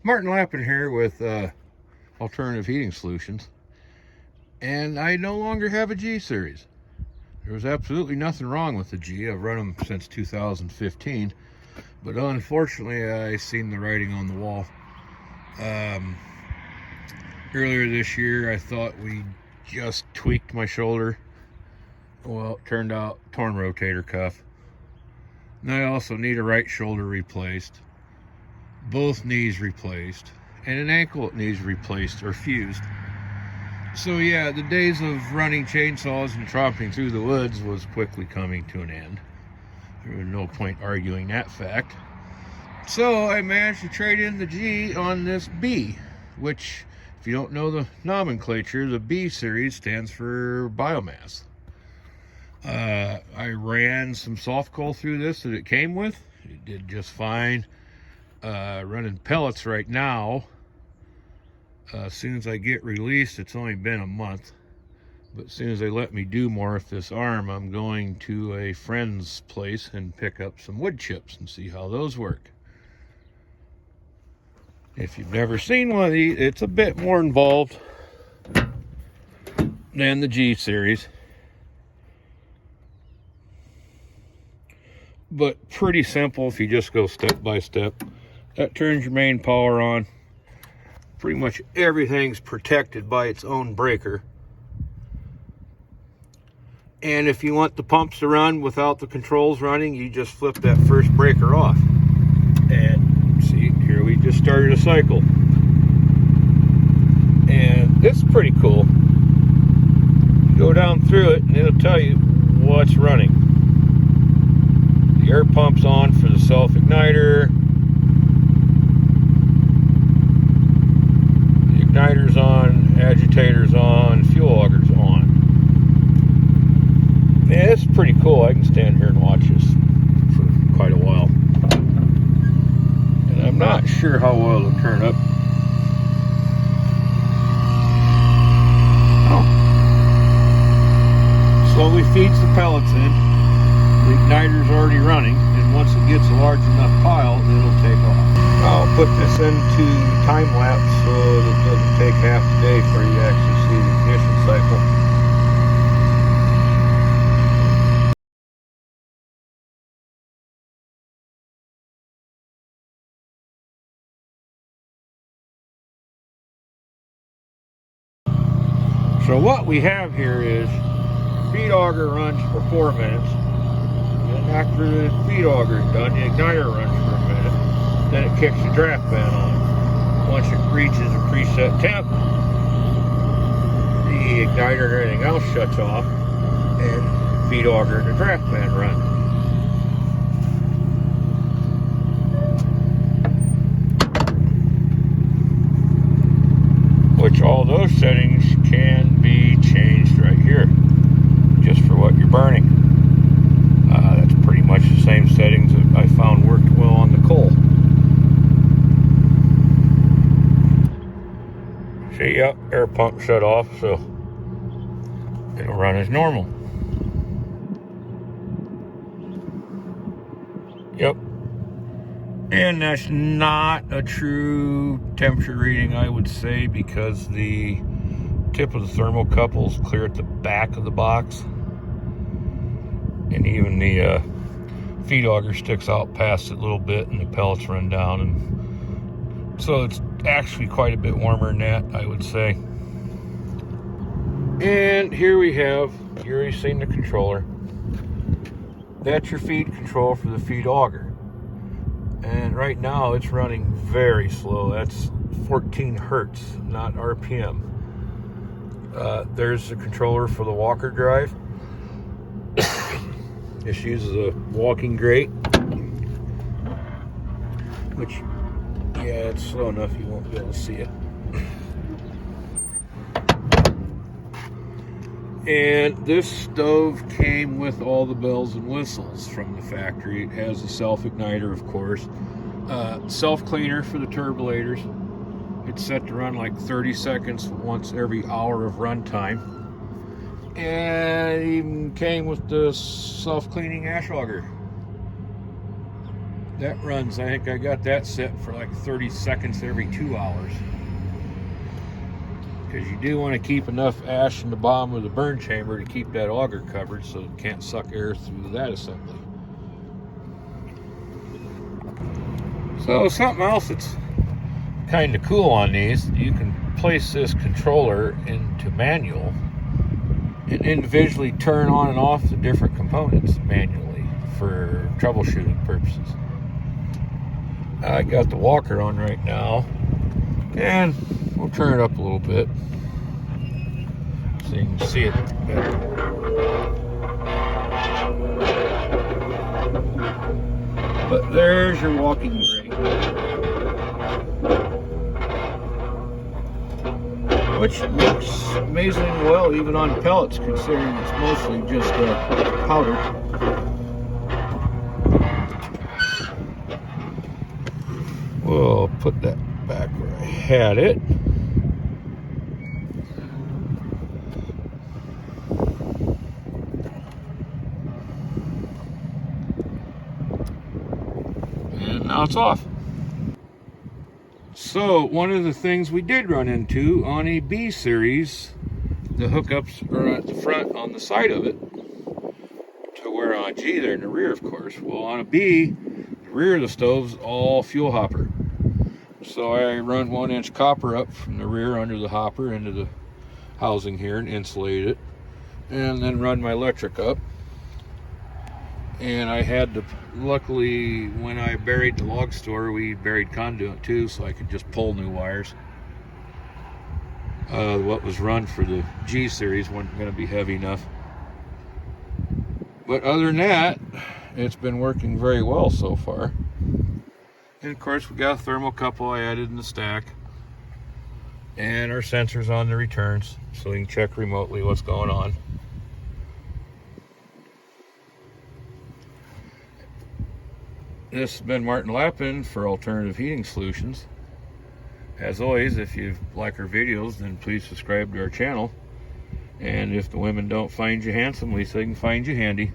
Martin Lappin here with Alternative Heating Solutions, and I no longer have a G series. There was absolutely nothing wrong with the G. I've run them since 2015, but unfortunately I seen the writing on the wall. Earlier this year I thought we just tweaked my shoulder. Well, it turned out torn rotator cuff. And I also need a right shoulder replaced, both knees replaced, and an ankle that needs replaced or fused. So yeah, the days of running chainsaws and tromping through the woods was quickly coming to an end. There was no point arguing that fact. So I managed to trade in the G on this B, which, if you don't know the nomenclature, the B series stands for biomass. I ran some soft coal through this that it came with. It did just fine. Running pellets right now. As soon as I get released, it's only been a month, but as soon as they let me do more with this arm, I'm going to a friend's place and pick up some wood chips and see how those work. If you've never seen one of these, it's a bit more involved than the G series, but pretty simple if you just go step by step. That turns your main power on. Pretty much everything's protected by its own breaker. And if you want the pumps to run without the controls running, you just flip that first breaker off. And see, here we just started a cycle. And it's pretty cool. You go down through it and it'll tell you what's running. The air pump's on for the self-igniter. Igniter's on, agitator's on, fuel auger's on. Yeah, it's pretty cool. I can stand here and watch this for quite a while. And I'm not sure how well it'll turn up. Slowly feeds the pellets in. The igniter's already running, and once it gets a large enough pile, it'll take off. I'll put this into time lapse so that it doesn't take half the day for you to actually see the ignition cycle. So what we have here is feed auger runs for 4 minutes. Then after the feed auger is done, the igniter runs for a minute. Then it kicks the draft fan on. Once it reaches a preset temp, the igniter and everything else shuts off, and feed auger and the draft fan run. Which all those settings can be changed right here, just for what you're burning. That's pretty much the same settings that I found worked well on the coal. See, yep, air pump shut off, so it'll run as normal. Yep. And that's not a true temperature reading, I would say, because the tip of the thermocouple is clear at the back of the box. And even the feed auger sticks out past it a little bit, and the pellets run down. And so it's actually quite a bit warmer than that, I would say. And here we have, you already seen the controller. That's your feed control for the feed auger. And right now it's running very slow. That's 14 hertz, not RPM. There's the controller for the walker drive. This uses a walking grate, which, yeah, it's slow enough you won't be able to see it. And this stove came with all the bells and whistles from the factory. It has a self-igniter, of course, self-cleaner for the turbulators. It's set to run like 30 seconds once every hour of run time. And it even came with the self-cleaning ash auger. That runs, I think I got that set for like 30 seconds every 2 hours. Because you do want to keep enough ash in the bottom of the burn chamber to keep that auger covered so it can't suck air through that assembly. So something else that's kind of cool on these, you can place this controller into manual and individually turn on and off the different components manually for troubleshooting purposes. I got the walker on right now, and we'll turn it up a little bit so you can see it better. But there's your walking grate, which looks amazingly well even on pellets, considering it's mostly just powder. We'll put that back where I had it. And now it's off. So one of the things we did run into on a B series, the hookups are at the front on the side of it, to where on a G they're in the rear, of course. Well, on a B, the rear of the stove's all fuel hopper. So I run 1-inch copper up from the rear under the hopper into the housing here and insulate it, and then run my electric up. And I had to, luckily when I buried the log store, we buried conduit too, so I could just pull new wires. What was run for the G series wasn't going to be heavy enough. But other than that, it's been working very well so far. And of course we got a thermocouple I added in the stack, and our sensors on the returns so we can check remotely what's going on. This has been Martin Lappin for Alternative Heating Solutions. As always, if you like our videos, then please subscribe to our channel. And if the women don't find you handsome, at least they can find you handy.